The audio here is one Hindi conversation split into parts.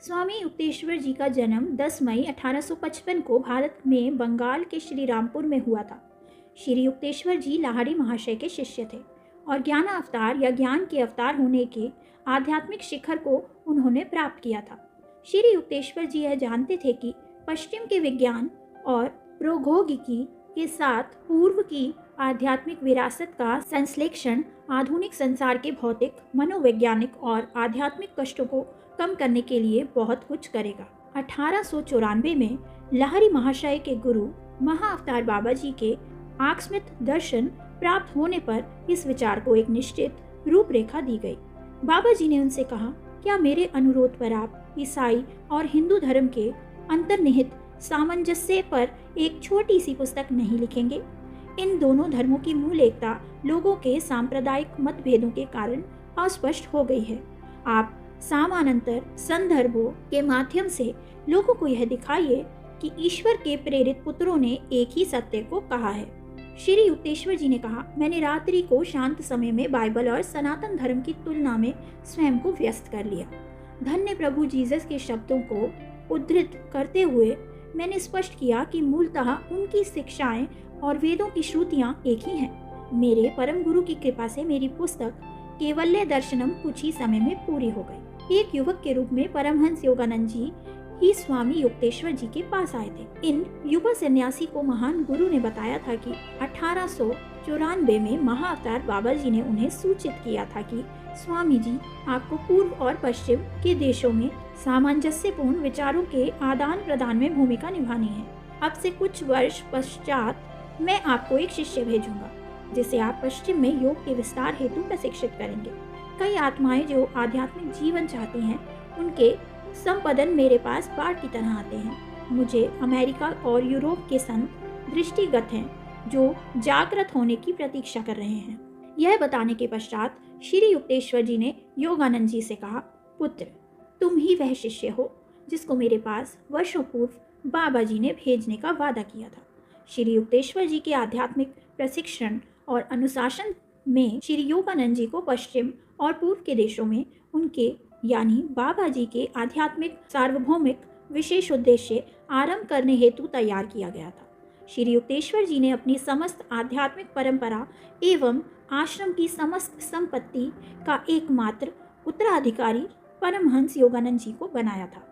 स्वामी युक्तेश्वर जी का जन्म 10 मई 1855 को भारत में बंगाल के श्री रामपुर में हुआ था। श्री युक्तेश्वर जी लाहिड़ी महाशय के शिष्य थे और ज्ञान अवतार या ज्ञान के अवतार होने के आध्यात्मिक शिखर को उन्होंने प्राप्त किया था। श्री युक्तेश्वर जी यह जानते थे कि पश्चिम के विज्ञान और प्रौद्योगिकी के साथ पूर्व की आध्यात्मिक विरासत का संश्लेषण आधुनिक संसार के भौतिक, मनोवैज्ञानिक और आध्यात्मिक कष्टों को कम करने के लिए बहुत कुछ करेगा। 1894 में लाहिड़ी महाशय के गुरु महाअवतार बाबा जी के आकस्मिक दर्शन प्राप्त होने पर इस विचार को एक निश्चित रूपरेखा दी गई। बाबा जी ने उनसे कहा, क्या मेरे अनुरोध पर आप ईसाई और हिंदू धर्म के अंतर्निहित सामंजस्य पर एक छोटी सी पुस्तक नहीं लिखेंगे? इन दोनों धर्मों की मूल एकता लोगों के सांप्रदायिक मतभेदों के कारण अस्पष्ट हो गई है। आप समानांतर संदर्भों के माध्यम से लोगों को यह दिखाइए कि ईश्वर के प्रेरित पुत्रों ने एक ही सत्य को कहा है। श्री युक्तेश्वर जी ने कहा, मैंने रात्रि को शांत समय में बाइबल और सनातन धर्म की तुलना में स्वयं को व्यस्त कर लिया। धन्य प्रभु जीसस के शब्दों को उद्धृत करते हुए मैंने स्पष्ट किया कि मूलतः उनकी शिक्षाएं और वेदों की श्रुतियां एक ही हैं। मेरे परम गुरु की कृपा से मेरी पुस्तक केवल्य दर्शनम कुछ ही समय में पूरी हो गई। एक युवक के रूप में परमहंस योगानंद जी ही स्वामी युक्तेश्वर जी के पास आए थे। इन युवा सन्यासी को महान गुरु ने बताया था कि 1894 में महाअवतार बाबा जी ने उन्हें सूचित किया था कि स्वामी जी, आपको पूर्व और पश्चिम के देशों में सामंजस्यपूर्ण विचारों के आदान प्रदान में भूमिका निभानी है। अब से कुछ वर्ष पश्चात मैं आपको एक शिष्य भेजूंगा जिसे आप पश्चिम में योग के विस्तार हेतु प्रशिक्षित करेंगे। कई आत्माएं जो आध्यात्मिक जीवन चाहती हैं, उनके संपदन मेरे पास बाढ़ की तरह आते हैं। मुझे अमेरिका और यूरोप के संत दृष्टिगत हैं जो जागृत होने की प्रतीक्षा कर रहे हैं। यह बताने के पश्चात श्री युक्तेश्वर जी ने योगानंद जी से कहा, पुत्र, तुम ही वह शिष्य हो जिसको मेरे पास वर्षों पूर्व बाबा जी ने भेजने का वादा किया था। श्री युक्तेश्वर जी के आध्यात्मिक प्रशिक्षण और अनुशासन में श्री योगानंद जी को पश्चिम और पूर्व के देशों में उनके यानी बाबा जी के आध्यात्मिक सार्वभौमिक विशेष उद्देश्य आरंभ करने हेतु तैयार किया गया था। श्री युक्तेश्वर जी ने अपनी समस्त आध्यात्मिक परंपरा एवं आश्रम की समस्त संपत्ति का एकमात्र उत्तराधिकारी परमहंस योगानंद जी को बनाया था।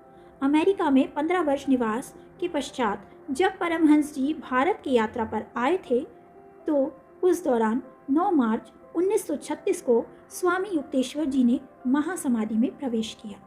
अमेरिका में 15 वर्ष निवास के पश्चात जब परमहंस जी भारत की यात्रा पर आए थे तो उस दौरान 9 मार्च 1936 को स्वामी युक्तेश्वर जी ने महासमाधि में प्रवेश किया।